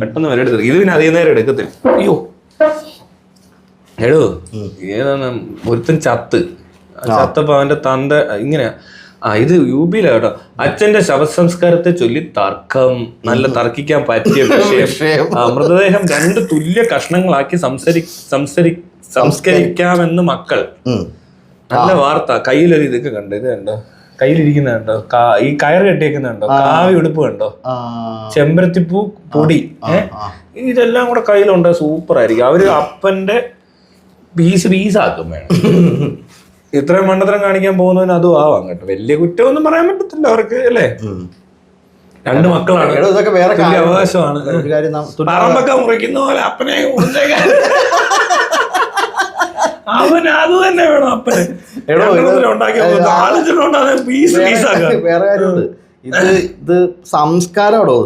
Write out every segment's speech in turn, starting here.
പെട്ടെന്ന് വരെ എടുത്തു. ഇത് പിന്നെ അധികം നേരം എടുക്കത്തില്ല. അയ്യോ എടോ ഏതാണ് ഒരുത്തൻ ചത്തപ്പോ അവന്റെ തന്ത ഇങ്ങനെ ഇത് യൂബിയില കേട്ടോ. അച്ഛന്റെ ശവസംസ്കാരത്തെ ചൊല്ലി തർക്കം. നല്ല തർക്കിക്കാൻ പറ്റിയ വിഷയം. മൃതദേഹം 2 തുല്യ കഷ്ണങ്ങളാക്കി സംസ്കരിക്കാമെന്ന് മക്കൾ. നല്ല വാർത്ത. കയ്യിലൊരു ഇതൊക്കെ കണ്ടോ, ഇത് കണ്ടോ, കയ്യിലിരിക്കുന്ന കണ്ടോ, ഈ കയർ കെട്ടിയേക്കുന്ന കണ്ടോ, കാവി ഉടുപ്പ് കണ്ടോ, ചെമ്പരത്തിപ്പൂ പൊടി, ഇതെല്ലാം കൂടെ കയ്യിലുണ്ട്. സൂപ്പർ ആയിരിക്കും. അവര് അപ്പന്റെ പീസാക്കും വേണം. ഇത്രയും മണ്ടത്തരം കാണിക്കാൻ പോകുന്നതിന് അതും ആവാം കേട്ടോ. വലിയ കുറ്റമൊന്നും പറയാൻ പറ്റത്തില്ല അവർക്ക്, അല്ലേ? 2 മക്കളാണ്, അവകാശമാണ്. പറമ്പൊക്കെ മുറിക്കുന്ന പോലെ അപ്പനെ അവന് അത് തന്നെ വേണം. അപ്പന് വേറെ കാര്യമുണ്ട്. ഇത് സംസ്കാരമാണോ?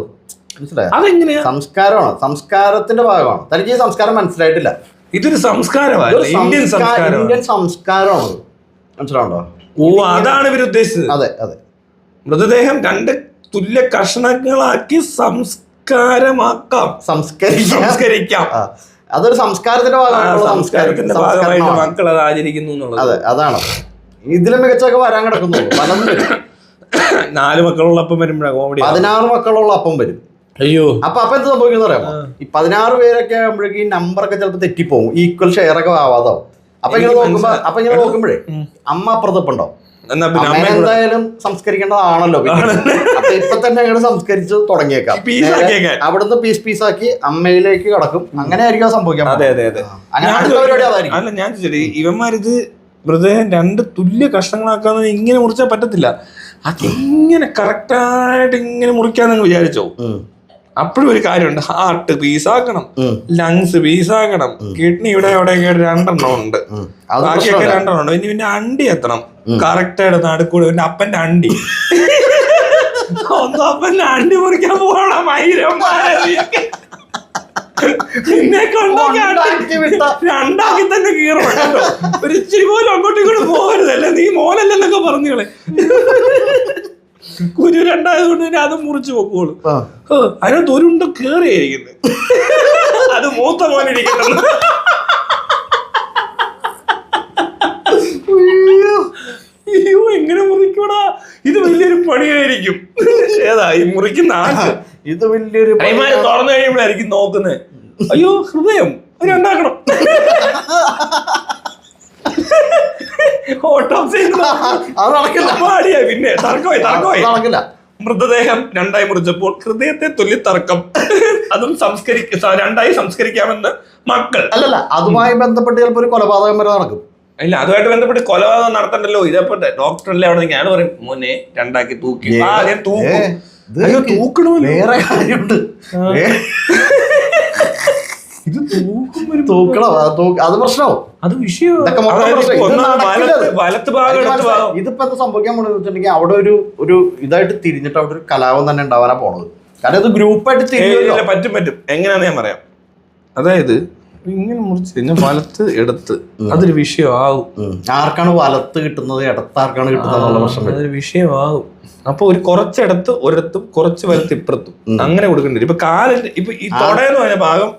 മനസ്സിലായോ? അതെങ്ങനെയാ സംസ്കാരമാണ്, സംസ്കാരത്തിന്റെ ഭാഗമാണ്. തനിക്ക് ഈ സംസ്കാരം മനസ്സിലായിട്ടില്ല. ഇതൊരു സംസ്കാരമാണ്, ഇന്ത്യൻ സംസ്കാരമാണ്. മനസ്സിലാവുണ്ടോ? ഓ, അതാണ് ഇവർ ഉദ്ദേശിച്ചത്. അതെ അതെ. മൃതദേഹം 2 തുല്യ കഷ്ണങ്ങളാക്കി സംസ്കരിക്കാം. അതൊരു സംസ്കാരത്തിന്റെ ഭാഗമായിട്ട് മക്കൾ അത് ആചരിക്കുന്നു എന്നുള്ളത്. അതെ, അതാണ്. ഇതിലും മികച്ചൊക്കെ വരാൻ കിടക്കുന്നുള്ളൂ. 4 മക്കളുള്ള അപ്പം വരുമ്പോഴാണ് കോമഡി. 16 മക്കളുള്ള അപ്പം വരും. അയ്യോ, അപ്പൊ എന്ത് സംഭവിക്കുന്ന പറയാമോ? ഈ 16 പേരൊക്കെ ആകുമ്പോഴേക്കും ഈ നമ്പറൊക്കെ ചിലപ്പോൾ തെറ്റിപ്പോകും, ഈക്വൽ ഷെയർ ഒക്കെ ആവാതാവും. അപ്പൊ ഇങ്ങനെ നോക്കുമ്പോഴേ അമ്മ അപ്പുറത്തപ്പുണ്ടോ? എന്തായാലും സംസ്കരിക്കേണ്ടതാണല്ലോ. അപ്പൊ ഇപ്പൊ തന്നെ ഞങ്ങൾ സംസ്കരിച്ച് തുടങ്ങിയേക്കാം. അവിടുന്ന് പീസാക്കി അമ്മയിലേക്ക് കടക്കും. അങ്ങനെ ആയിരിക്കും സംഭവിക്കാം. അല്ല, ഞാൻ ഇവന്മാരിത് മൃതദേഹം 2 തുല്യ കഷ്ണങ്ങളാക്കാന്ന് ഇങ്ങനെ മുറിച്ചാൽ പറ്റത്തില്ല. അതിങ്ങനെ കറക്റ്റായിട്ട് ഇങ്ങനെ മുറിക്കാന്ന് വിചാരിച്ചോ? അപ്പോഴും ഒരു കാര്യമുണ്ട്. ഹാർട്ട് പീസാക്കണം, ലങ്സ് പീസാക്കണം, കിഡ്നി ഇവിടെ അവിടെ 2 ഉണ്ട്, ബാക്കിയൊക്കെ 2 ഉണ്ട്. പിന്നെ അണ്ടി എത്തണം കറക്റ്റായിട്ട് നടുക്കൂടെ. പിന്നെ അപ്പന്റെ അണ്ടി അപ്പന്റെ അണ്ടി മുറിക്കാൻ പോകണം. പിന്നെ രണ്ടാക്കി തന്നെ കീറണം. ഒരു ഇച്ചിരി പോലും അങ്ങോട്ടും ഇങ്ങോട്ടും പോകരുതല്ലേ, നീ മോനല്ലെന്നൊക്കെ പറഞ്ഞോളെ. കുരു 2ആയതുകൊണ്ട് തന്നെ അത് മുറിച്ചു പൊക്കോളൂ. അതിനകത്ത് ഒരുണ്ട കേറിയായിരിക്കുന്നത്. അത് മൂത്ത മോനിരിക്കുന്നു. അയ്യോ, എങ്ങനെ മുറിക്കൂടാ? ഇത് വലിയൊരു പണിയായിരിക്കും. ഏതാ ഈ മുറിക്കുന്ന ആൾക്ക്? ഇത് വലിയൊരു തുറന്നു കഴിയുമ്പോഴായിരിക്കും നോക്കുന്നത്. അയ്യോ, ഹൃദയം ഉണ്ടാക്കണം. പിന്നെ തർക്കമായി. മൃതദേഹം 2ആയി മുറിച്ചപ്പോൾ ഹൃദയത്തെ തുല്യ തർക്കം. അതും 2ആയി സംസ്കരിക്കാമെന്ന് മക്കൾ. അല്ലല്ല, അതുമായി ബന്ധപ്പെട്ട് ചിലപ്പോൾ ഒരു കൊലപാതകം വരെ നടക്കും. ഇല്ല, അതുമായിട്ട് ബന്ധപ്പെട്ട് കൊലപാതകം നടത്തണ്ടല്ലോ. ഇതപ്പോ ഡോക്ടറല്ലേ അവിടെ ഞാൻ പറയും, മോനെ 2ആക്കി തൂക്കി. ആദ്യം തൂക്കണോ? വേറെ കാര്യമുണ്ട്. ഇത് തൂക്കണം, അത് പ്രശ്നമാവും. അത് വിഷയം. ഇതിപ്പോ എന്താ സംഭവിക്കാൻ പോണെന്ന് വെച്ചിട്ടുണ്ടെങ്കിൽ അവിടെ ഒരു ഇതായിട്ട് തിരിഞ്ഞിട്ട് അവിടെ ഒരു കലാപം തന്നെ ഉണ്ടാവാനാ പോണത്. കാരണം ഇത് ഗ്രൂപ്പായിട്ട് തിരിഞ്ഞില്ല. പറ്റും. എങ്ങനെയാന്ന് ഞാൻ പറയാം. അതായത് ഇങ്ങനെ മുറിച്ച് പിന്നെ വലത്ത് എടുത്ത് അതൊരു വിഷയമാകും. ആർക്കാണ് വലത്ത് കിട്ടുന്നത്, ഇടത്താർക്കാണ് കിട്ടുന്നത് പ്രശ്നം, അതൊരു വിഷയമാകും. അപ്പൊ ഒരു കുറച്ചിടത്ത് ഒരിടത്തും കുറച്ച് വലത്ത് ഇപ്പുറത്തും അങ്ങനെ കൊടുക്കേണ്ടി വരും. ഇപ്പൊ കാലിന്റെ ഇപ്പൊ ഈ തൊടയെന്ന് പറഞ്ഞ ഭാഗം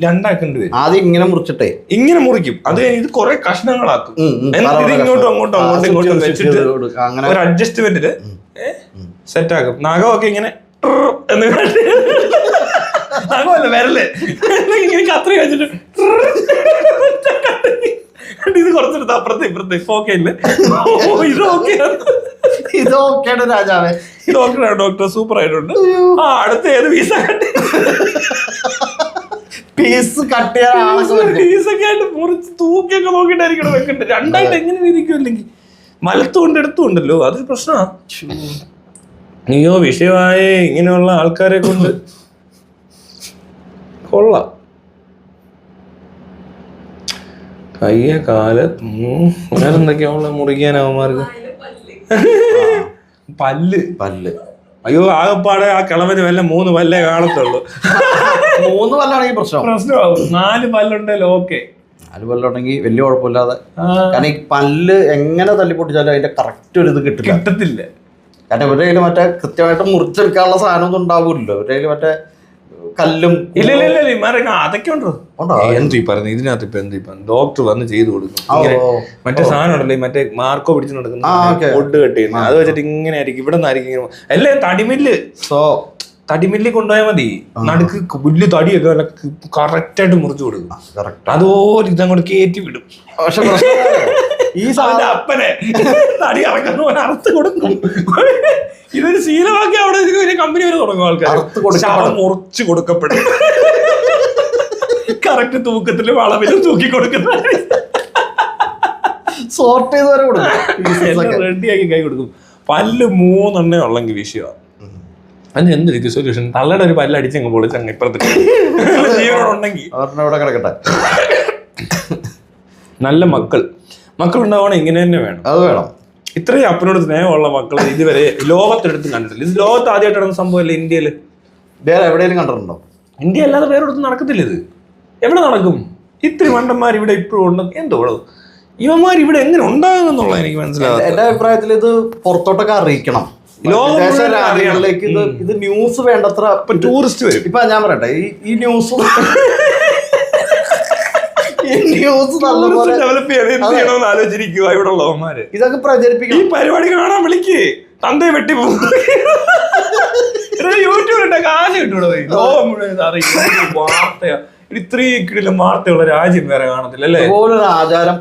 2ആക്കേണ്ടി വരും. ആദ്യം ഇങ്ങനെ മുറിച്ചിട്ടേ ഇങ്ങനെ മുറിക്കും. അത് ഇത് കുറെ കഷ്ണങ്ങളാക്കും. എന്നിട്ട് ഇത് ഇങ്ങോട്ടും വെച്ചിട്ട് ഒരു അഡ്ജസ്റ്റ്മെന്റില് സെറ്റ് ആക്കും. നഖമൊക്കെ ഇങ്ങനെ എന്ന് നഖമല്ല വിരല് ഇങ്ങനെ കത്രി വെച്ചിട്ട് ഇത് കുറച്ചെടുത്ത് അപ്പുറത്തെ ഇപ്പുറത്തെ ഓക്കെ ഇല്ലേ? ഇതൊക്കെയാണ് രാജാവേ. ഡോക്ടർ സൂപ്പർ ആയിട്ടുണ്ട്. അടുത്ത ഏത് പീസ് കട്ട് പീസൊക്കെ ആയിട്ട് മുറിച്ച് തൂക്കിയൊക്കെ നോക്കിയിട്ടായിരിക്കണം വെക്കണ്ടേ. 2ആയിട്ട് എങ്ങനെ ഇരിക്കും? അല്ലെങ്കിൽ മലത്തുകൊണ്ട് എടുത്തുണ്ടല്ലോ, അതൊരു പ്രശ്നമാണ്. നീയോ വിഷയമായേ ഇങ്ങനെയുള്ള ആൾക്കാരെ കൊണ്ട് കൊള്ളാം. കയ്യ കാല് വേറെന്തൊക്കെയാ മുറിക്കാനാവന്മാർക്ക്? പല്ല്. അയ്യോ, ആകെപ്പാടെ ആ കിളവന് വല്ല 3 പല്ലേ കാണത്തുള്ളൂ. 3 പല്ലാണെങ്കിൽ പ്രശ്നമാകും. 4 പല്ലുണ്ടല്ലോ ഓക്കെ. 4 പല്ലുണ്ടെങ്കിൽ വലിയ കുഴപ്പമില്ലാതെ. കാരണം ഈ പല്ല് എങ്ങനെ തല്ലിപ്പൊട്ടിച്ചാലും അതിന്റെ കറക്റ്റ് ഒരു ഇത് കിട്ടത്തില്ല. കാരണം ഇവരുടെ കയ്യിൽ മറ്റേ കൃത്യമായിട്ട് മുറിച്ചെടുക്കാനുള്ള സാധനം ഒന്നും ഉണ്ടാവില്ലല്ലോ. ഇവരുടെ കയ്യിൽ മറ്റേ കല്ലും ഇല്ല ഇമാരൊക്കെ അതൊക്കെ ഉണ്ടോ എന്തു ഈ പറയുന്നത് ഇതിനകത്ത് ഇപ്പൊ എന്ത് ഇപ്പൊ ഡോക്ടർ വന്ന് ചെയ്തു കൊടുക്കും മറ്റേ സാധനം ഉണ്ടല്ലോ മറ്റേ മാർക്കോ പിടിച്ചു നടക്കുന്ന ഫുഡ് കട്ട് ചെയ്യുന്നത് അത് വെച്ചിട്ട് ഇങ്ങനെ ആയിരിക്കും ഇവിടെ നിന്നായിരിക്കും ഇങ്ങനെ എല്ലാം തടിമില്ലിൽ കൊണ്ടുപോയാൽ മതി നടുക്ക് വലിയ തടിയൊക്കെ കറക്റ്റ് ആയിട്ട് മുറിച്ചു കൊടുക്കും അതുപോലെ ഇതങ്ങോട്ട് കയറ്റി വിടും പക്ഷെ ഈ അപ്പനെ തടി ഇറക്കുന്ന പോലെ അറുത്ത് കൊടുക്കും ഇതൊരു ശീലമാക്കി അവിടെ കമ്പനി വരെ തുടങ്ങും ആൾക്കാർ മുറിച്ച് കൊടുക്കപ്പെടും കറക്റ്റ് തൂക്കത്തിലും വളവിലും തൂക്കി കൊടുക്കുന്ന സോർട്ട് ചെയ്ത് വരെ കൊടുക്കും റെഡിയാക്കി കൈ കൊടുക്കും പല്ല് 3 ഉള്ളെങ്കിൽ വിഷയമാണ് അതിന് എന്തൊരു സൊല്യൂഷൻ തള്ളയുടെ ഒരു പല്ല് അടിച്ചങ്ങ് പൊളിച്ചങ്ങ് ഇപ്പുറത്ത് ജീവനോടുണ്ടെങ്കിൽ കിടക്കട്ടെ നല്ല മക്കളുണ്ടാവണം ഇങ്ങനെ തന്നെ വേണം അത് വേണം ഇത്രയും അപ്പനോട് സ്നേഹമുള്ള മക്കൾ ഇതുവരെ ലോകത്തെടുത്ത് കണ്ടിട്ടില്ല ഇത് ലോകത്ത് ആദ്യമായിട്ട് നടന്ന സംഭവമല്ലേ ഇന്ത്യയില് വേറെ എവിടെയെങ്കിലും കണ്ടിട്ടുണ്ടോ ഇന്ത്യ അല്ലാതെ വേറെ ഒന്നും നടക്കത്തില്ല ഇത് എവിടെ നടക്കും ഇത്രയും മണ്ടന്മാർ ഇവിടെ ഇപ്പോഴും ഉണ്ട് എന്തോ ഇവന്മാർ ഇവിടെ എങ്ങനെ ഉണ്ടാകുന്നുള്ള എനിക്ക് മനസ്സിലാവും എന്റെ അഭിപ്രായത്തിൽ ഇത് പുറത്തോട്ടൊക്കെ അറിയിക്കണം വിദേശ രാജ്യങ്ങളിലേക്ക് ഇത് ന്യൂസ് വേണ്ടത്ര ടൂറിസ്റ്റ് വരും ഇപ്പൊ ഞാൻ പറയട്ടെ ഈ ന്യൂസ് ഡെവലപ്പ് ചെയ്യണമെന്ന് ആലോചിച്ചിരിക്കുക ഇവിടെ ഉള്ളവന്മാര് ഇതൊക്കെ പ്രചരിപ്പിക്കും ഈ പരിപാടി കാണാൻ വിളിക്ക് തന്തയെ വെട്ടി പോകും യൂട്യൂബിലിട്ട കാശ് കിട്ടൂടെ ലോകം മുഴുവൻ വാർത്തയാ ഇത്രയും കിടിലും വാർത്തയുള്ള രാജ്യം വേറെ കാണത്തില്ല അല്ലേ അതുപോലൊരു ആചാരം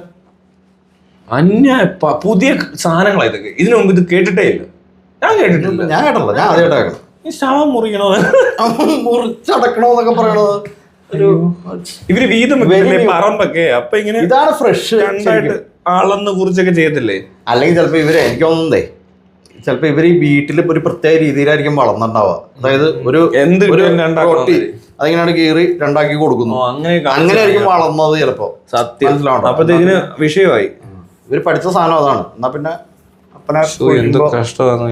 പുതിയ സാധനങ്ങളാ ഇതൊക്കെ ഇതിനു മുമ്പ് ഇത് കേട്ടിട്ടേ ഇല്ല ഞാൻ കേട്ടിട്ടില്ല ഞാൻ ആദ്യമായിട്ട് ഈ ശവം മുറിക്കണോ മുറിച്ചടക്കണോന്നൊക്കെ പറയണത് ഇവര് വീതം പറമ്പൊക്കെ അപ്പൊ ഇങ്ങനെ ഇതാണ് ഫ്രഷ് രണ്ടായിട്ട് അളന്ന് കുറിച്ചൊക്കെ ചെയ്യത്തില്ലേ അല്ലെങ്കിൽ ചിലപ്പോ ഇവര് എനിക്ക് തോന്നുന്നേ ചിലപ്പോ ഇവര് ഈ വീട്ടിൽ ഒരു പ്രത്യേക രീതിയിലായിരിക്കും വളർന്നുണ്ടാവുക അതായത് ഒരു റൊട്ടി അതിങ്ങനെയാണ് കീറി രണ്ടാക്കി കൊടുക്കുന്നു അങ്ങനെ ആയിരിക്കും വളർന്നത് ചിലപ്പോ സത്യം അപ്പത്തേക്കിന് വിഷയമായി ഇവര് പഠിച്ച സാധനം അതാണ് എന്നാ പിന്നെ എന്ത് കഷ്ടമാണ്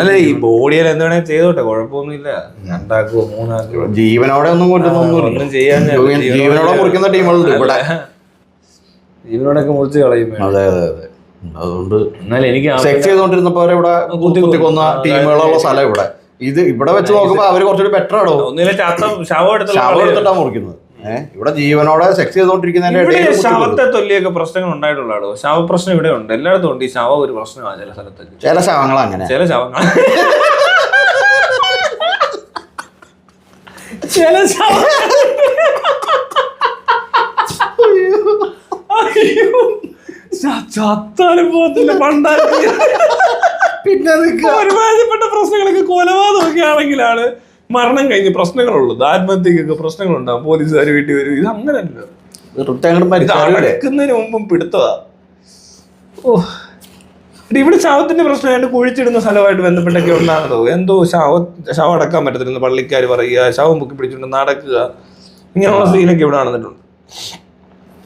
അല്ല ഈ ബോഡിയിൽ എന്ത് വേണേ ചെയ്തോട്ടെ കുഴപ്പമൊന്നുമില്ല 2 ആക്കോ 3 ആക്കോ ജീവനോടെ ഒന്നും കൊല്ലുന്നൊന്നും ചെയ്യാൻ ജീവനോടെ മുറിക്കുന്ന ടീമുകളുണ്ട് ഇവിടെ ജീവനോടൊക്കെ മുറിച്ച് കളയും അതെ അതുകൊണ്ട് എന്നാലും എനിക്ക് സെക്സ് ചെയ്തോണ്ടിരുന്നപ്പോ ഇവിടെ കുത്തി കൊന്ന ടീമുകളുള്ള സ്ഥലം ഇവിടെ വെച്ച് നോക്കുമ്പോ അവര് കുറച്ചുകൂടി ബെറ്റർ ആണോ ശവം എടുത്തിട്ടാ മുറിക്കുന്നത് ഇവിടെ ജീവനോടെ സെക്സ് ചെയ്തോണ്ടിരിക്കുന്നതിന്റെ ശവത്തെ തൊല്ലിയൊക്കെ പ്രശ്നങ്ങൾ ഉണ്ടായിട്ടുള്ളൂ ശവപ്രശ്നം ഇവിടെ ഉണ്ട് എല്ലായിടത്തും ഉണ്ട് ഈ ശവം ഒരു പ്രശ്നമാണ് ചില സ്ഥലത്തൊക്കെ ചില ശവങ്ങൾ അങ്ങനെ ചില ശവങ്ങൾ ചത്താലും പോകത്തില്ല പണ്ടാക്കി പിന്നെ ഒരുമാതിരിപ്പെട്ട പ്രശ്നങ്ങളൊക്കെ കൊലപാതകമൊക്കെ ആണെങ്കിലാണ് മരണം കഴിഞ്ഞ് പ്രശ്നങ്ങളുള്ളത് ആത്മഹത്യക്കൊക്കെ പ്രശ്നങ്ങളുണ്ടാവും പോലീസുകാർ വീട്ടിൽ വരും ഇത് അങ്ങനല്ല അടക്കുന്നതിന് മുമ്പും പിടുത്തതാ ഇവിടെ ശവത്തിന്റെ പ്രശ്നമായിട്ട് കുഴിച്ചിടുന്ന സ്ഥലമായിട്ട് ബന്ധപ്പെട്ടൊക്കെ ഉണ്ടാകുന്നതോ എന്തോ ശവം അടക്കാൻ പറ്റത്തില്ലെന്ന് പള്ളിക്കാർ പറയുക ശവം പൊക്കി പിടിച്ചിട്ട് നടക്കുക ഇങ്ങനെയുള്ള സീനൊക്കെ ഇവിടെ നടന്നിട്ടുണ്ട്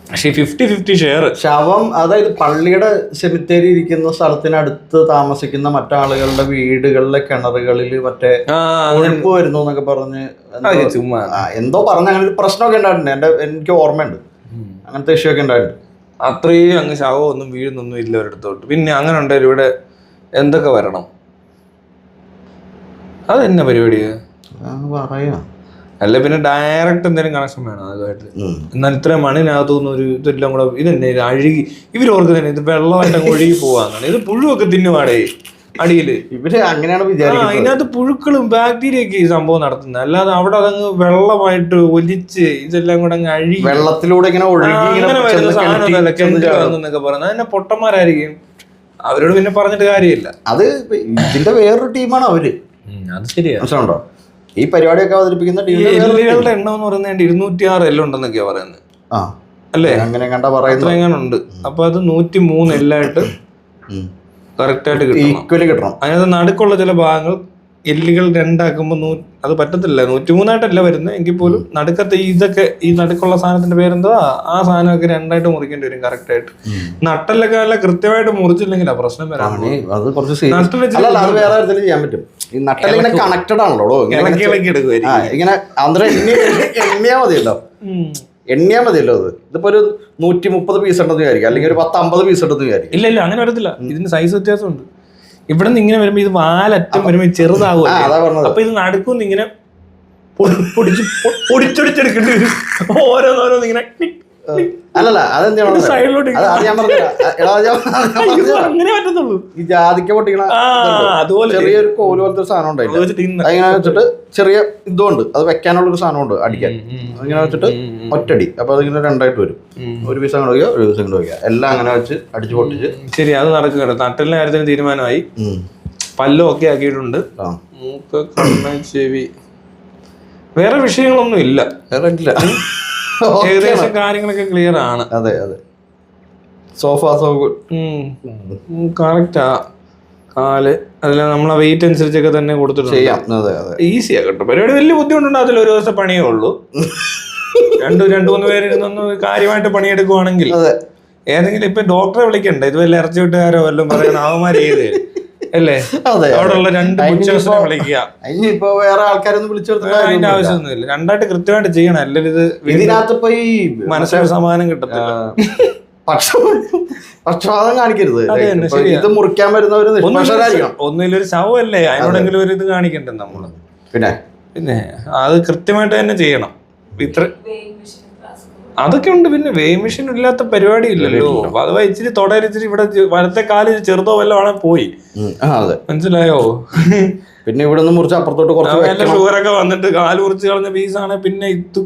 പക്ഷെ 50-50 ഷെയർ ശവം അതായത് പള്ളിയുടെ സെമിത്തേരി ഇരിക്കുന്ന സ്ഥലത്തിനടുത്ത് താമസിക്കുന്ന മറ്റാളുകളുടെ വീടുകളിലെ കിണറുകളിൽ മറ്റേ ഒഴുപ്പ് വരുന്നു എന്നൊക്കെ പറഞ്ഞ് എന്തോ പറഞ്ഞ അങ്ങനെ ഒരു പ്രശ്നമൊക്കെ ഉണ്ടായിട്ടുണ്ട് എനിക്ക് ഓർമ്മയുണ്ട് അങ്ങനത്തെ ഇഷ്യൂ ഒക്കെ ഉണ്ടായിട്ടുണ്ട് അത്രയും അങ്ങ് ശവം ഒന്നും വീഴുന്നൊന്നും ഇല്ല ഒരിടത്തോട്ട് പിന്നെ അങ്ങനെ ഉണ്ടായാലും ഇവിടെ എന്തൊക്കെ വരണം അതെന്നെ പരിപാടി പറയാ അല്ല പിന്നെ ഡയറക്റ്റ് എന്തെങ്കിലും കണക്ഷൻ വേണം അതുമായിട്ട് എന്നാൽ ഇത്രയും മണ്ണിനകത്തുനിന്ന് ഒരു ഇതെല്ലാം കൂടെ ഇതെന്നെ അഴുകി ഇവരോർക്ക് തന്നെ ഇത് വെള്ളമായിട്ട് അങ്ങ് ഒഴുകി പോവാന്നാണ് ഇത് പുഴുവൊക്കെ തിന്നുപാടേ അടിയില് ഇവര് അങ്ങനെയാണ് വിചാരിക്കുന്നത് അതിനകത്ത് പുഴുക്കളും ബാക്ടീരിയ ഒക്കെ ഈ സംഭവം നടത്തുന്നത് അല്ലാതെ അവിടെ അതങ്ങ് വെള്ളമായിട്ട് ഒലിച്ച് ഇതെല്ലാം കൂടെ അങ്ങ് അഴുകി വെള്ളത്തിലൂടെ ഇങ്ങനെ അങ്ങനെ വരുന്ന സാധനമല്ല കെമിക്കൽ പറയുന്നത് അതിനെ പൊട്ടന്മാരായിരിക്കും അവരോട് പിന്നെ പറഞ്ഞിട്ട് കാര്യമില്ല അത് ഇതിന്റെ വേറൊരു ടീമാണ് അവര് അത് ശരിയാ മനസ്സിലുണ്ടോ ഈ പരിപാടിയൊക്കെ അവതരിപ്പിക്കുന്ന എല്ലുകളുടെ എണ്ണം എന്ന് പറയുന്നത് 206 എല്ലുണ്ടെന്നൊക്കെയാ പറയുന്നത് അല്ലേ അങ്ങനെ കണ്ടാ പറയുന്നത് എങ്ങാനുണ്ട് അപ്പൊ അത് 103 എല്ലായിട്ട് കറക്റ്റ് ആയിട്ട് കിട്ടണം അതിനകത്ത് നടുക്കുള്ള ചില ഭാഗങ്ങൾ എല്ലുകൾ 2 ആക്കുമ്പോ അത് പറ്റത്തില്ല 103 ആയിട്ടല്ല വരുന്നത് എങ്കിൽ പോലും നടുക്കത്തെ ഇതൊക്കെ ഈ നടുക്കുള്ള സാധനത്തിന്റെ പേരെന്തോ ആ സാധനമൊക്കെ 2 ആയിട്ട് മുറിക്കേണ്ടി വരും കറക്റ്റ് ആയിട്ട് നട്ടലൊക്കെ നല്ല കൃത്യമായിട്ട് മുറിച്ചില്ലെങ്കിലാ പ്രശ്നം വരാം ചെയ്യാൻ പറ്റും ഈ നട്ടലിങ്ങനെ കണക്റ്റഡ് ആണല്ലോ ഇങ്ങനെ എണ്ണിയാ മതിയല്ലോ അത് ഇതിപ്പോ ഒരു 130 പീസ് ഉണ്ടെന്ന് വിചാരിക്കും അല്ലെങ്കിൽ ഒരു 10-50 പീസ് ഉണ്ടെന്ന് വിചാരിക്കും ഇല്ല അങ്ങനെ വരത്തില്ല ഇതിന് സൈസ് വ്യത്യാസമുണ്ട് ഇവിടെ നിന്ന് ഇങ്ങനെ വരുമ്പോ ഇത് വാലറ്റം വരുമ്പോ ചെറുതാകും അപ്പൊ ഇത് നടുക്കുന്ന് ഇങ്ങനെ പൊടിച്ചൊടിച്ചെടുക്കേണ്ടി വരും. ഓരോന്നോരോന്ന് ഇങ്ങനെ അല്ലല്ല അതെന്താണ് സൈഡിലോട്ട് ഞാൻ പറഞ്ഞില്ല. അങ്ങനെ പറ്റത്തുള്ളൂ. ഈ ജാതിക്ക പൊട്ടിക്കണ അതുപോലെ ചെറിയൊരു കോല് പോലത്തെ ഒരു സാധനം ഉണ്ടായില്ല, അതിങ്ങനെ വെച്ചിട്ട് ചെറിയ ഇതുകൊണ്ട് അത് വെക്കാനുള്ളൊരു സാധനമുണ്ട് അടിക്കാൻ. അതിങ്ങനെ വെച്ചിട്ട് ഒറ്റടി, അപ്പൊ അതിങ്ങനെ രണ്ടായിട്ട് വരും. ഒരു പീസ് അങ്ങോട്ട് വയ്ക്കുക, ഒരു പീസ് അങ്ങോട്ട് വയ്ക്കുക, എല്ലാം അങ്ങനെ വെച്ച് അടിച്ചു പൊട്ടിച്ച്. ശരി, അത് നടക്കുക. നട്ടലിന്റെ കാര്യത്തിന് തീരുമാനമായി, പല്ലും ഒക്കെ ആക്കിയിട്ടുണ്ട്, മൂക്ക്, കണ്ണ്, ചെവി, വേറെ വിഷയങ്ങളൊന്നും ഇല്ല. വേറെ ഇല്ല, ഏകദേശം കാര്യങ്ങളൊക്കെ ക്ലിയർ ആണ്. അതെ അതെ, സോഫ കറക്റ്റാ. കാല് അതില് നമ്മളെ വെയിറ്റ് അനുസരിച്ചൊക്കെ തന്നെ കൊടുത്തിട്ട് ചെയ്യാം. അതെ അതെ, ഈസിയാ കേട്ടോ പരിപാടി. വലിയ ബുദ്ധിമുട്ടുണ്ടാകത്തില്ല, ഒരു ദിവസം പണിയേ ഉള്ളൂ. രണ്ടു മൂന്ന് പേരിരുന്നൊന്ന് കാര്യമായിട്ട് പണിയെടുക്കുവാണെങ്കിൽ ഏതെങ്കിലും ഇപ്പൊ ഡോക്ടറെ വിളിക്കണ്ടേ, ഇത് വല്ല ഇറച്ചി വിട്ടുകാരോ വല്ലതും പറയണം, അവന്മാർ ചെയ്ത് അല്ലേ? അവിടെയുള്ള 2 ബുച്ചേഴ്സിനെ വിളിക്കുക. ഇനിയിപ്പോ വേറെ ആൾക്കാരൊന്നും വിളിച്ചു അതിന്റെ ആവശ്യമൊന്നുമില്ല, രണ്ടായിട്ട് കൃത്യമായിട്ട് ചെയ്യണം. അല്ലെങ്കിൽ ഇത് ഇതിനകത്ത് ഇപ്പൊ ഈ മനസ്സിലൊരു സമാധാനം കിട്ടത്തില്ല. പക്ഷപാതം കാണിക്കരുത്. ഇത് മുറിക്കാൻ വരുന്നവര് ഒന്നിലൊരു ശവമല്ലേ, അതിനോടെങ്കിലും ഒരു ഇത് കാണിക്കണ്ടേ നമ്മള്. പിന്നെ അത് കൃത്യമായിട്ട് തന്നെ ചെയ്യണം. ഇത്ര അതൊക്കെ ഉണ്ട്. പിന്നെ വെയിങ് മെഷീൻ ഇല്ലാത്ത പരിപാടി ഇല്ലല്ലോ. അഥവാ ഇച്ചിരി തൊടരിച്ചിരി ഇവിടെ വലത്തെ കാല് ചെറുതോ വല്ലോ ആണെ പോയി, മനസ്സിലായോ? പിന്നെ ഇവിടെ നിന്ന് മുറിച്ച് അപ്പുറത്തോട്ട് കുറച്ച് ഷുഗറൊക്കെ വന്നിട്ട് കാല് മുറിച്ച് കളഞ്ഞ പീസാണ്, പിന്നെ ഇത്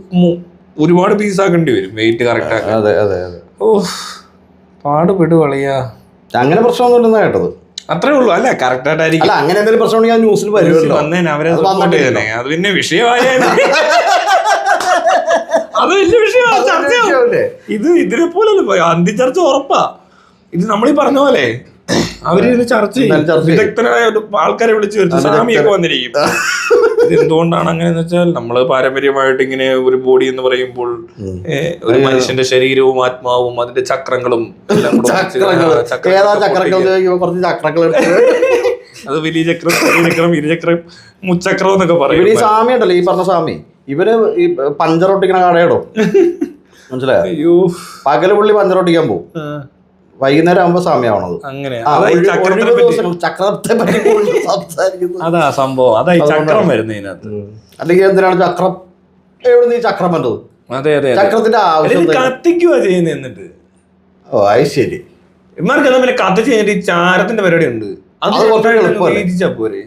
ഒരുപാട് പീസാക്കേണ്ടി വരും വെയിറ്റ് കറക്റ്റ് ആക്കാൻ. അതെ അതെ അതെ, ഓ പാടുപെടുവളിയാ. അങ്ങനെ പ്രശ്നമൊന്നുമില്ലെന്നാ കേട്ടത്. അത്രേ ഉള്ളൂ. അല്ല കറക്റ്റ് ആയിട്ടായിരിക്കും. അങ്ങനെ എന്തെങ്കിലും പ്രശ്നം ഉണ്ടെങ്കിൽ ന്യൂസിൽ വന്നേനെ, അവരെ അത് പിന്നെ വിഷയമായ അത് വലിയ വിഷയമാണ്, ചർച്ചയാവും. ഇതിനെ പോലെ അന്തിച്ചർച്ച ഉറപ്പാ. ഇത് നമ്മളീ പറഞ്ഞ പോലെ അവരിത് ചർച്ച ചെയ്യും. വിദഗ്ധനായ ആൾക്കാരെ വിളിച്ചു വരുത്തും, സ്വാമിയൊക്കെ വന്നിരിക്കും. ഇതെന്തുകൊണ്ടാണ് അങ്ങനെയെന്ന് വെച്ചാൽ നമ്മള് പാരമ്പര്യമായിട്ട് ഇങ്ങനെ ഒരു ബോഡി എന്ന് പറയുമ്പോൾ ഒരു മനുഷ്യന്റെ ശരീരവും ആത്മാവും അതിന്റെ ചക്രങ്ങളും എല്ലാം അത് വലിയ ചക്രം, ചെറിയ ചക്രം, ഇരുചക്രം, മുച്ചക്രം എന്നൊക്കെ പറയും. ഈ സ്വാമി ഉണ്ടല്ലോ, ഈ പറഞ്ഞ സ്വാമി, ഇവര് ഈ പഞ്ചറൊട്ടിക്കണ കടയിടും, മനസ്സിലായോ? അയ്യോ, പകല് പുള്ളി പഞ്ചറൊട്ടിക്കാൻ പോകും, വൈകുന്നേരം ആകുമ്പോ സ്വാമിയാവണത്. ചക്രത്തെ പറ്റി സംസാരിക്കുന്നത് അതാ സംഭവം. അതാ ഈ ചക്രം വരുന്നതിനകത്ത്. അല്ലെങ്കിൽ എന്തിനാണ് ചക്രം, എവിടെ നീ ചക്രം വന്നത്? അതെ അതെ, ചക്രത്തിന്റെ ആവശ്യം കത്തിക്കുക ചെയ്യുന്നത്. എന്നിട്ട് ഓ അത് ശരി, ഇമാർക്ക് പിന്നെ കത്തിച്ച് കഴിഞ്ഞിട്ട് ഈ ചാരത്തിന്റെ പരിപാടി ഉണ്ട്, അത് പോരെ?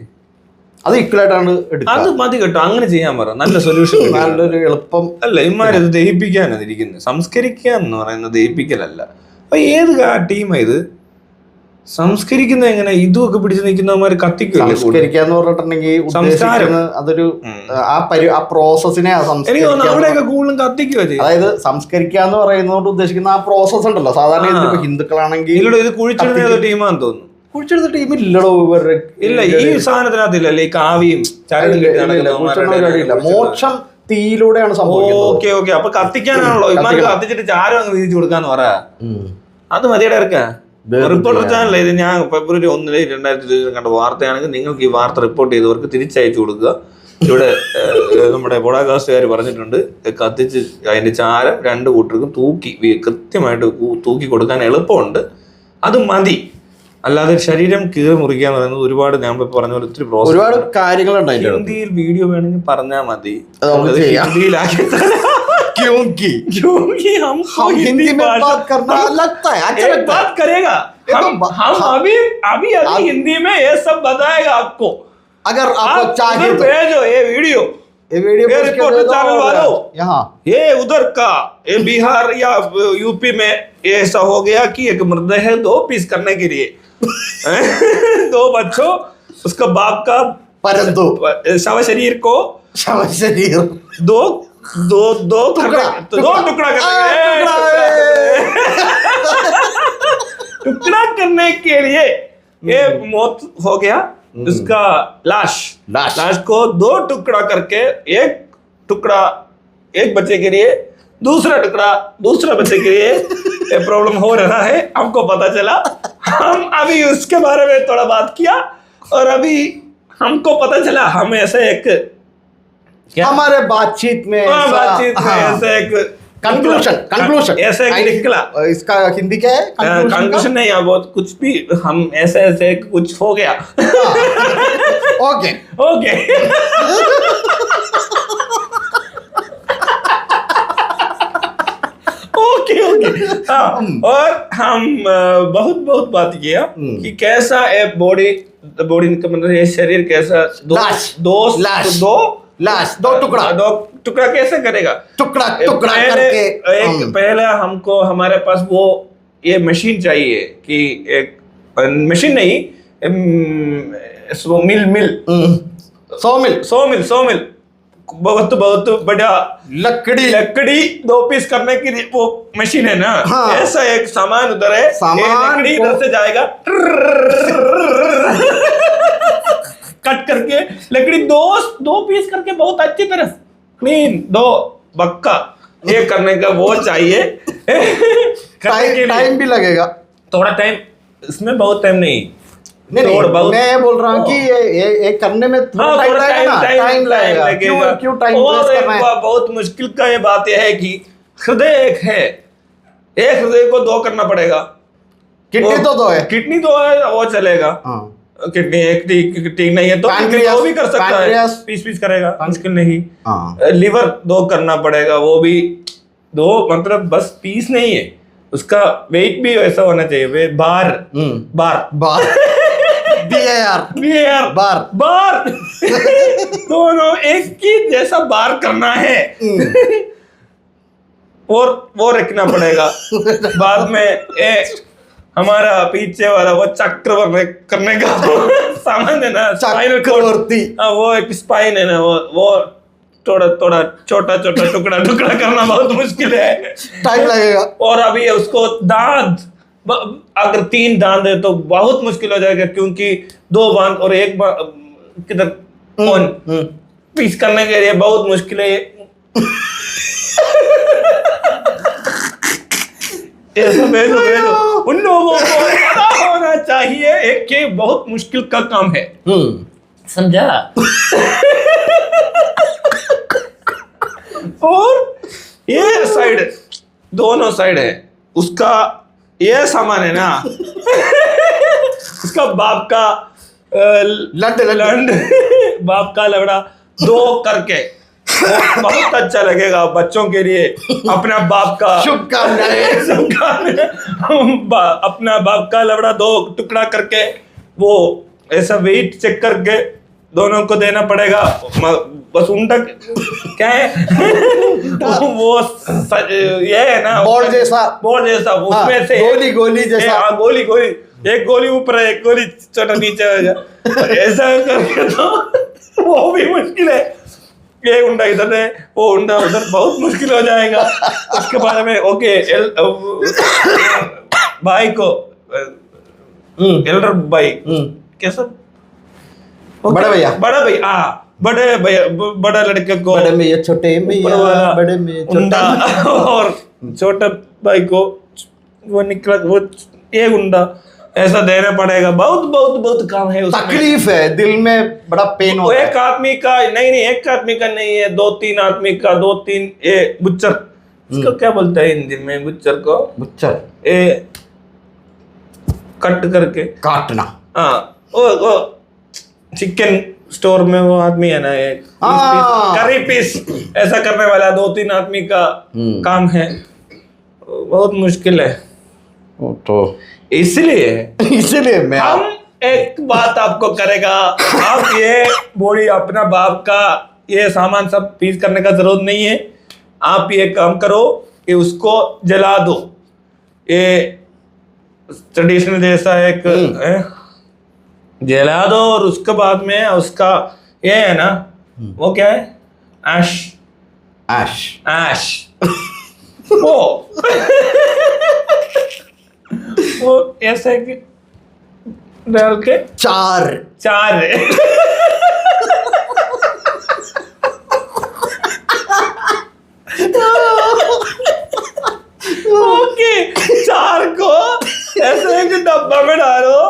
അത് ഈക്വലായിട്ടാണ് അത് മതി കേട്ടോ, അങ്ങനെ ചെയ്യാൻ പറ. നല്ല സൊല്യൂഷൻ, നല്ലൊരു എളുപ്പം. അല്ല ഇമാരത് ദഹിപ്പിക്കാനാണ് ഇരിക്കുന്നത്, സംസ്കരിക്കുക എന്ന് പറയുന്നത് ദഹിപ്പിക്കലല്ല. അപ്പൊ ഏത് ടീമാ ഇത് സംസ്കരിക്കുന്നത്? എങ്ങനെ ഇതുമൊക്കെ പിടിച്ചു നിൽക്കുന്നവന്മാര് കത്തിക്കുമല്ലേ? സംസ്കരിക്കാന്ന് പറഞ്ഞിട്ടുണ്ടെങ്കിൽ സംസ്കാരം അതൊരു ആ പ്രോസസ്സിനെ അവിടെയൊക്കെ കൂടുതലും കത്തിക്കുക. അതായത് സംസ്കരിക്കാന്ന് പറയുന്നതുകൊണ്ട് ഉദ്ദേശിക്കുന്ന ആ പ്രോസസ് ഉണ്ടല്ലോ. സാധാരണ ഹിന്ദുക്കളാണെങ്കിൽ ഇത് കുഴിച്ചിടുന്ന ടീമാന്ന് തോന്നുന്നു. കുഴിച്ചെടുത്ത ടീമില്ലടോ ഇവരുടെ. ഇല്ല, ഈ സാധനത്തിനകത്തില്ലല്ലേ ഈ കാവിയും മോക്ഷം തീയിലൂടെയാണ് സംഭവിക്കുന്നത്. ഓക്കെ ഓക്കെ, അപ്പൊ കത്തിക്കാനാണല്ലോ ഇമാർക്ക് കത്തിച്ചിട്ട് ചാരം അങ്ങ് വീതിച്ചു കൊടുക്കാന്ന് പറ. അത് മതിയുടെ ഇറക്കാ. റിപ്പോർട്ടർ ചാനൽ ഇത് ഞാൻ ഫെബ്രുവരി 1 2020 കണ്ട വാർത്തയാണെങ്കിൽ നിങ്ങൾക്ക് ഈ വാർത്ത റിപ്പോർട്ട് ചെയ്തവർക്ക് തിരിച്ചയച്ചു കൊടുക്കുക. ഇവിടെ നമ്മുടെ പോഡകാസ്റ്റുകാർ പറഞ്ഞിട്ടുണ്ട്, കത്തിച്ച് അതിന്റെ ചാരം 2 കൂട്ടർക്കും കൃത്യമായിട്ട് തൂക്കി കൊടുക്കാൻ എളുപ്പമുണ്ട്. അത് മതി. അല്ലാതെ ശരീരം കീറി മുറിക്കുക എന്ന് പറയുന്നത് ഒരുപാട് ഞാൻ പറഞ്ഞ പോലെ ഒത്തിരി പ്രോസസ്, ഒരുപാട് കാര്യങ്ങളുണ്ട്. ഹിന്ദിയിൽ വീഡിയോ വേണമെങ്കിൽ പറഞ്ഞാൽ മതി, ഹിന്ദിയിലാക്കി. हिंदी में ये सब बताएगा आपको, अगर आपको चाहिए तो भेजो ये वीडियो रिपोर्टर चैनल वालों। यहाँ ये उधर का ये बिहार या यूपी में ऐसा हो गया कि एक मृतदेह 2 पीस करने के लिए 2 बच्चों उसका बाप का परंतु शव शरीर को दो टुकड़ा करने के लिए ये मौत हो गया। उसका लाश को 2 टुकड़ा करके एक टुकड़ा एक बच्चे के लिए, दूसरा टुकड़ा दूसरा बच्चे के लिए ये प्रॉब्लम हो रहा है। हमको पता चला, हम अभी उसके बारे में थोड़ा बात किया और अभी हमको पता चला, हम ऐसे एक हमारे बातचीत में ऐसे एक कंक्लूजन ऐसे निकला। इसका हिंदी क्या है? कंक्लूजन नहीं, यहाँ बहुत कुछ भी हम ऐसे ऐसे कुछ हो गया। Okay okay. Okay okay. हाँ, और हम बहुत बहुत बात किया कि कैसा है बॉडी का मतलब ये शरीर कैसा दो टुकड़ा कैसे करेगा, टुकड़ा करके पहले हमको हमारे पास वो ये मशीन चाहिए कि एक मशीन नहीं, सौ मिल बहुत बड़ा लकड़ी 2 पीस करने की वो मशीन है ना। हाँ। ऐसा एक सामान उधर है, लकड़ी इधर से जाएगा कट करके लकड़ी दो पीस करके बहुत अच्छी तरह क्लीन 2 बक्का ये करने का वो चाहिए। टाइम भी लगेगा थोड़ा टाइम, इसमें बहुत टाइम नहीं, मैं बोल रहा हूँ कि ये करने में टाइम लगेगा। क्यों टाइम वेस्ट करना है? बहुत मुश्किल का ये बात यह है कि हृदय एक है, एक हृदय को 2 करना पड़ेगा। किडनी 2 है वो चलेगा। किडनी एक ठीक नहीं है तो वो भी कर सकता है, पीस करेगा, मुश्किल नहीं। लिवर 2 करना पड़ेगा, वो भी 2 मतलब बस पीस नहीं है, उसका वेट भी ऐसा होना चाहिए। बार बार दोनों एक ही जैसा बार करना है। और वो रखना पड़ेगा। बाद में हमारा पीछे वाला वो चक्र करने का सामान है ना, चक्रवर्ती। वो एक स्पाइन है ना, वो थोड़ा छोटा टुकड़ा करना बहुत मुश्किल है, टाइम लगेगा। और अभी उसको दांत, अगर 3 दांत है तो बहुत मुश्किल हो जाएगा, क्योंकि 2 बांध और 1 किधर कौन पीस करने के लिए बहुत मुश्किल है। उन लोगों को पता होना चाहिए एक के बहुत मुश्किल का काम है, समझा? और ये साइड दोनों साइड है उसका, ये सामान है ना उसका बाप का लंड बाप का लवड़ा 2 करके बहुत अच्छा लगेगा बच्चों के लिए। अपना बाप का शुभकामनाएं अपना बाप का लवड़ा 2 टुकड़ा करके वो ऐसा वेट चेक करके दोनों को देना पड़ेगा। बस उनका क्या है वो ये है ना बॉल जैसा उसमें से गोली जैसा, गोली एक गोली ऊपर है, एक गोली छोटा नीचे हो जाए, ऐसा करके तो वो भी मुश्किल है। ये उंडा इधर है, वो उंडा उधर, बहुत मुश्किल हो जाएगा। उसके बारे में ओके भाई को एल्डर भाई कैसा, बड़ा भैया बड़ा लड़के को बड़े भैया, छोटे भैया, बड़े भैया, छोटा, और छोटा भाई को वो निकला वो ये गुंडा ऐसा देना पड़ेगा। बहुत काम है उसमें। तकलीफ है, दिल में बड़ा पेन होता है। एक आदमी का नहीं, एक आदमी का नहीं है, 2-3 आदमी का, 2-3 ये बुच्चर, इसको क्या बोलते हैं हिंदी में? बुच्चर ये कट करके काटना। हाँ, वो चिकन स्टोर में वो आदमी है ना, एक करी पीस ऐसा करने वाला 2-3 आदमी का काम है, बहुत मुश्किल है। तो इसलिए मैं हम एक बात आपको करेगा, आप ये बॉडी अपना बाप का ये सामान सब पीस करने का जरूरत नहीं है। आप ये काम करो कि उसको जला दो, ये ट्रेडिशनल जैसा एक जला दो, और उसके बाद में उसका ये है ना, वो क्या है, ऐश वो ऐसे कि डाल के चार ओके, 4 को ऐसे एक डब्बा में डालो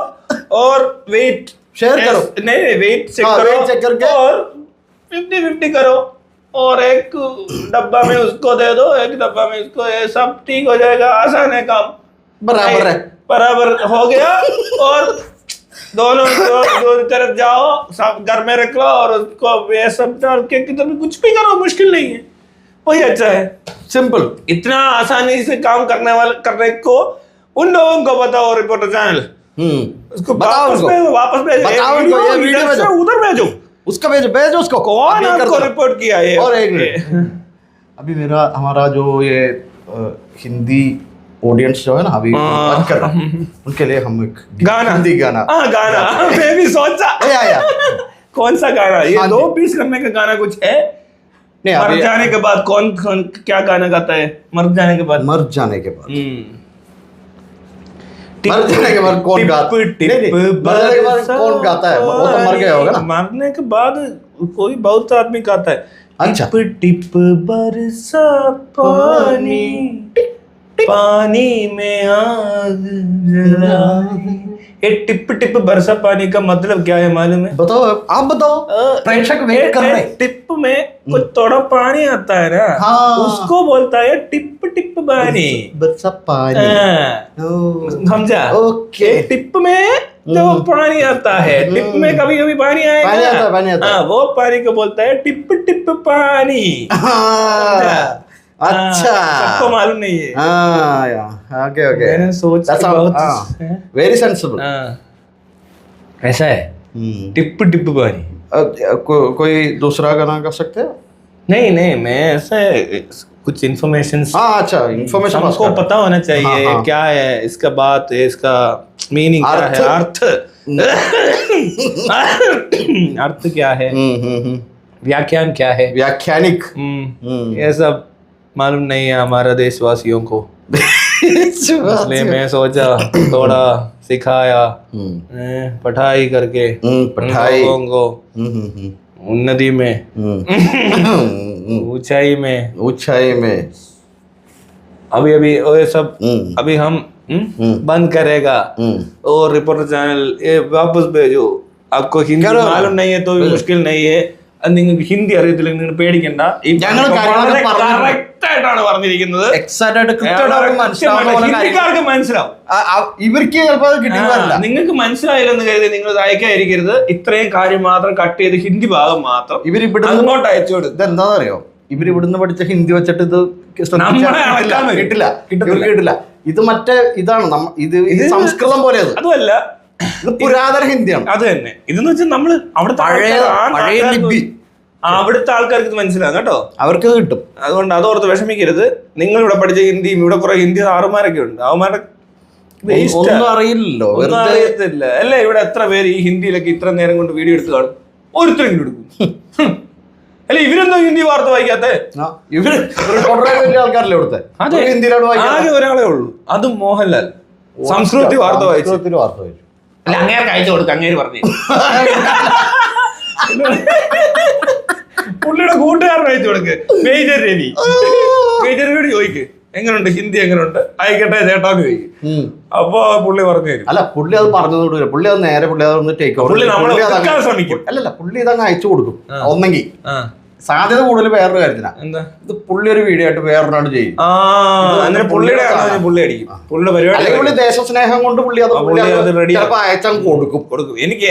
और वेट शेयर करो, नहीं वेट चेक करो, चेक करके और 50-50 करो, और एक डब्बा में उसको दे दो, एक डब्बा में इसको, ये सब ठीक हो जाएगा, आसान है काम। बराबर है। बराबर हो गया। और दोनों दो तरफ जाओ, सब घर में रख लो और उसको ये सब डाल के किधर भी कुछ भी करो, मुश्किल नहीं है, वही अच्छा है। सिंपल। इतना आसानी से काम करने को उन लोगों को बताओ, रिपोर्टर चैनल उसको वापस भेजो, उधर भेजो, उसका भेजो उसको। कौन आपको रिपोर्ट किया है? और एक अभी हमारा जो ये हिंदी ऑडियंस जो है ना, अभी बात कर रहा हूं, उनके लिए हम एक हिंदी गाना। गाना मैं भी सोचा कौन सा गाना ये? 2 पीस करने का गाना कुछ है? नहीं, मर जाने के बाद कौन क्या गाना गाता है? मर जाने के बाद मर जाने के बाद कौन गाता है? कौन गाता है? वो तो मर गया होगा ना। मरने के बाद कोई बहुत आदमी गाता है। अच्छा। टिप टिप बरसा पानी, पानी में आग जलाई। ये टिप टिप बरसा पानी का मतलब क्या है मालूम है? बताओ, आप बताओ, प्रेक्षक वेट कर रहे हैं। टिप में कुछ थोड़ा पानी आता है ना, उसको बोलता है टिप टिप पानी, बरसा पानी। समझा? ओके। टिप में जो पानी आता है, टिप में कभी कभी पानी आएगा, पानी आता है। वो पानी को बोलता है टिप टिप पानी। अच्छा, सबको मालूम नहीं है। ओके ओके, मैंने सोच वेरी सेंसिबल। ऐसा है टिप टिप पानी। कोई दूसरा गाना गा सकते हैं? नहीं, मैं ऐसा कुछ इन्फॉर्मेशन। अच्छा, इन्फॉर्मेशन हमको पता होना चाहिए। क्या है इसका बात है, इसका मीनिंग क्या है, अर्थ क्या है, व्याख्यान क्या है, व्याख्यानिक, ये सब मालूम नहीं है हमारा देशवासियों को। इसलिए मैं सोचा थोड़ा सिखाया, पढ़ाई करके लोगों को उन्नति में, ऊंचाई में। अभी ये सब अभी हम बंद करेगा। और रिपोर्टर चैनल ये वापस भेजो। आपको हिंदी मालूम नहीं है तो भी मुश्किल नहीं है, നിങ്ങൾക്ക് ഹിന്ദി അറിയത്തില്ലെങ്കിൽ നിങ്ങൾ പേടിക്കണ്ട. കറക്റ്റായിട്ടാണ് പറഞ്ഞിരിക്കുന്നത്. ഹിന്ദിക്കാർക്ക് മനസ്സിലാവും. ഇവർക്ക് നിങ്ങൾക്ക് മനസ്സിലായില്ലെന്ന് കരുതി നിങ്ങൾ അയക്കാതിരിക്കരുത്. ഇത്രയും കാര്യം മാത്രം കട്ട് ചെയ്ത് ഹിന്ദി ഭാഗം മാത്രം ഇവരിങ്ങോട്ട് അയച്ചു കൊടുക്കും. ഇതെന്താ അറിയോ, ഇവർ ഇവിടുന്ന് പഠിച്ച ഹിന്ദി വെച്ചിട്ട് ഇത് കിട്ടില്ല. ഇത് മറ്റേ ഇതാണ്, ഇത് സംസ്കൃതം പോലെ. അതുമല്ല, ഇത് പുരാതന ഹിന്ദിയാണ്. അത് തന്നെ. ഇതെന്ന് വെച്ചാൽ നമ്മള് അവിടുത്തെ ആൾക്കാർക്ക് ഇത് മനസ്സിലാകും കേട്ടോ, അവർക്ക് കിട്ടും. അതുകൊണ്ട് അതോർത്ത് വിഷമിക്കരുത്. നിങ്ങൾ ഇവിടെ പഠിച്ച ഹിന്ദിയും ഇവിടെ കുറെ ഹിന്ദി ആറുമാരൊക്കെ ഉണ്ട്, അവന്മാരുടെ ഒന്നും അറിയില്ലല്ലോ, ഒന്നും അറിയത്തില്ല അല്ലേ? ഇവിടെ എത്ര പേര് ഈ ഹിന്ദിയിലൊക്കെ ഇത്ര നേരം കൊണ്ട് വീഡിയോ എടുത്ത് കാണും? ഒരുത്തരെങ്കിലും എടുക്കും അല്ലെ? ഇവരെന്തോ ഹിന്ദി വാർത്ത വായിക്കാത്ത? ആൾക്കാരല്ലേ ഇവിടുത്തെ? ആകെ ഒരാളെ ഉള്ളൂ, അതും മോഹൻലാൽ. സംസ്കൃതി വാർത്ത വായിച്ചു. അല്ല, അങ്ങേർക്ക് അയച്ചു കൊടുക്കും. അങ്ങേര് പറഞ്ഞു പുള്ളിയുടെ കൂട്ടുകാരൻ അയച്ചു കൊടുക്ക്, മേജർ രവി. മേജർ ചോദിക്ക് എങ്ങനെയുണ്ട് ഹിന്ദി, എങ്ങനെയുണ്ട്, അയക്കട്ടെ ചേട്ടാന്ന് ചോദിക്കും. അപ്പൊ പുള്ളി പറഞ്ഞു തരും. അല്ല, പുള്ളി അത് പറഞ്ഞതോട് പുള്ളി അത് നേരെ ടേക്ക് ഓവർ ശ്രമിക്കും. അല്ലല്ല, പുള്ളി ഇതങ്ങ് അയച്ചു കൊടുക്കും. ഒന്നെങ്കിൽ സാധ്യത കൂടുതൽ വേറൊരു കാര്യത്തിനാണ്. എന്താ? ഇത് പുള്ളി ഒരു വീഡിയോ ആയിട്ട് വേറൊരാട് ചെയ്യും. പുള്ളി അടിക്കും. പുള്ളിയുടെ പരിപാടി ദേശസ്നേഹം കൊണ്ട് പുള്ളി അത് ചിലപ്പോ അയച്ചങ്ങ് കൊടുക്കും. എനിക്ക്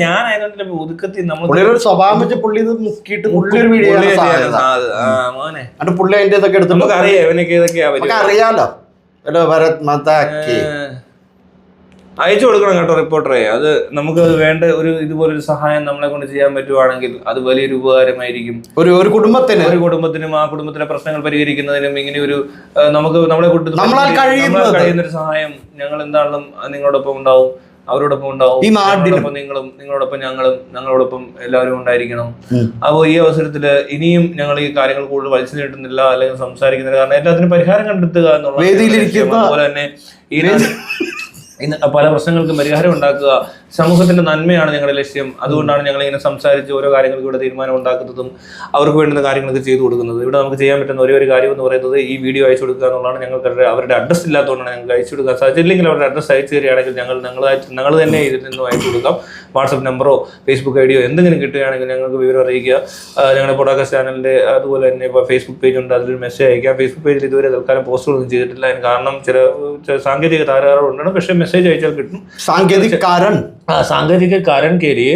ഞാനായതുകൊണ്ട് ഒതുക്കത്തിൽ പുള്ളിയുടെ ഒരു സ്വഭാവം വെച്ച് പുള്ളി ഇത് മുക്കിയിട്ട് പുള്ളി ഒരു വീഡിയോ മോനെ പുള്ളി അതിന്റെ ഇതൊക്കെ എടുത്തിട്ട് അറിയാം ഇവനൊക്കെ ഇതൊക്കെയാ അറിയാലോ. ഭരത് മാതാക്കി അയച്ചു കൊടുക്കണം കേട്ടോ റിപ്പോർട്ടറെ. അത് നമുക്ക് വേണ്ട ഇതുപോലൊരു സഹായം നമ്മളെ കൊണ്ട് ചെയ്യാൻ പറ്റുവാണെങ്കിൽ അത് വലിയൊരു ഉപകാരമായിരിക്കും ഒരു കുടുംബത്തിനും ആ കുടുംബത്തിലെ പ്രശ്നങ്ങൾ പരിഹരിക്കുന്നതിനും. ഇങ്ങനെ ഒരു നമ്മളെ കഴിയുന്ന ഒരു സഹായം ഞങ്ങൾ എന്താണെന്നും നിങ്ങളോടൊപ്പം ഉണ്ടാവും, അവരോടൊപ്പം ഉണ്ടാവും. നിങ്ങളോടൊപ്പം ഞങ്ങളോടൊപ്പം എല്ലാവരും ഉണ്ടായിരിക്കണം. അപ്പോൾ ഈ അവസരത്തില് ഇനിയും ഞങ്ങൾ ഈ കാര്യങ്ങൾ കൂടുതൽ വലിച്ചു നീട്ടുന്നില്ല അല്ലെങ്കിൽ സംസാരിക്കുന്നില്ല. കാരണം എല്ലാത്തിനും പരിഹാരം കണ്ടെത്തുക എന്നുള്ള, അതുപോലെ തന്നെ ഈ പല പ്രശ്നങ്ങൾക്കും പരിഹാരം ഉണ്ടാക്കുക, സമൂഹത്തിന്റെ നന്മയാണ് ഞങ്ങളുടെ ലക്ഷ്യം. അതുകൊണ്ടാണ് ഞങ്ങൾ ഇങ്ങനെ സംസാരിച്ച് ഓരോ കാര്യങ്ങൾക്ക് ഇവിടെ തീരുമാനം ഉണ്ടാക്കുന്നതും അവർക്ക് വേണ്ടുന്ന കാര്യങ്ങളൊക്കെ ചെയ്തു കൊടുക്കുന്നത്. ഇവിടെ നമുക്ക് ചെയ്യാൻ പറ്റുന്ന ഒരേ ഒരു കാര്യം എന്ന് പറയുന്നത് ഈ വീഡിയോ അയച്ചു കൊടുക്കുക എന്നുള്ളതാണ്. ഞങ്ങൾക്ക് അവരുടെ അഡ്രസ്സ് ഇല്ലാത്തതുകൊണ്ടാണ് ഞങ്ങൾക്ക് അയച്ചു കൊടുക്കാൻ സാധിച്ചില്ലെങ്കിൽ അവരുടെ അഡ്രസ്സ് അയച്ചു തരികയാണെങ്കിൽ ഞങ്ങൾ തന്നെ ഇതിൽ നിന്ന് അയച്ചു കൊടുക്കാം. വാട്സപ്പ് നമ്പറോ ഫേസ്ബുക്ക് ഐഡിയോ എന്തെങ്കിലും കിട്ടുകയാണെങ്കിൽ ഞങ്ങൾക്ക് വിവരം അറിയിക്കുക. ഞങ്ങളുടെ പോഡ്കാസ്റ്റ് ചാനലിന്റെ അതുപോലെ തന്നെ ഇപ്പോൾ ഫേസ്ബുക്ക് പേജ് ഉണ്ട്, അതിലൊരു മെസ്സേജ് അയക്കാം. ഫേസ്ബുക്ക് പേജിൽ ഇതുവരെ തൽക്കാലം പോസ്റ്റുകളൊന്നും ചെയ്തിട്ടില്ല. അതിന് കാരണം ചില സാങ്കേതിക തകരാറുകളുണ്ടാണ്. പക്ഷേ മെസ്സേജ് അയച്ചാൽ കിട്ടും. സാങ്കേതിക കാരണം के लिए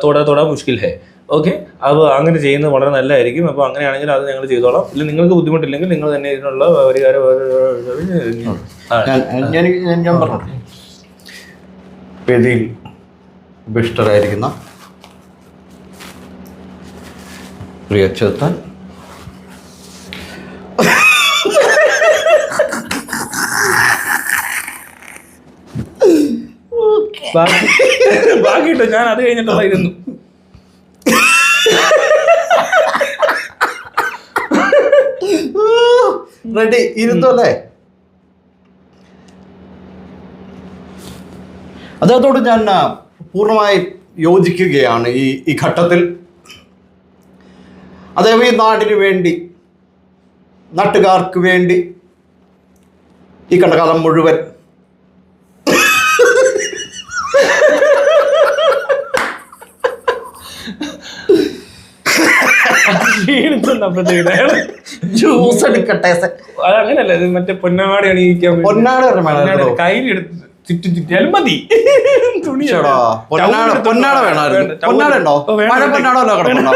थोड़ा मुश्किल है. ഓക്കെ, അപ്പോൾ അങ്ങനെ ചെയ്യുന്നത് വളരെ നല്ലതായിരിക്കും. അപ്പോൾ അങ്ങനെയാണെങ്കിൽ അത് ഞങ്ങൾ ചെയ്തോളാം. ഇല്ല നിങ്ങൾക്ക് ബുദ്ധിമുട്ടില്ലെങ്കിൽ നിങ്ങൾ തന്നെ ഇതിനുള്ള ഒരു കാര്യം ഞാൻ പറഞ്ഞു. വേദിയിൽ ഉപിഷ്ടരായിരിക്കുന്ന പ്രിയ ചേർത്താൻ ബാക്കിട്ടോ ഞാൻ അത് കഴിഞ്ഞിട്ടുള്ളായിരുന്നു. റെഡി ഇരുന്നല്ലേ? അദ്ദേഹത്തോട് ഞാൻ പൂർണ്ണമായി യോജിക്കുകയാണ് ഈ ഘട്ടത്തിൽ. അദ്ദേഹം ഈ നാടിന് വേണ്ടി, നാട്ടുകാർക്ക് വേണ്ടി ഈ കണ്ടകാലം മുഴുവൻ ജ്യൂസ് എടുക്കട്ടെ. അതങ്ങനല്ല, ഇത് മറ്റേ പൊന്നാടി അണിയിക്കാൻ കയ്യിലെടുത്ത് ചുറ്റിയാലും മതി. പൊന്നാട വേണമായിരുന്നു. പൊന്നാട ഉണ്ടോ? മഴ പൊന്നാടല്ലോ കിടപ്പുണ്ടോ?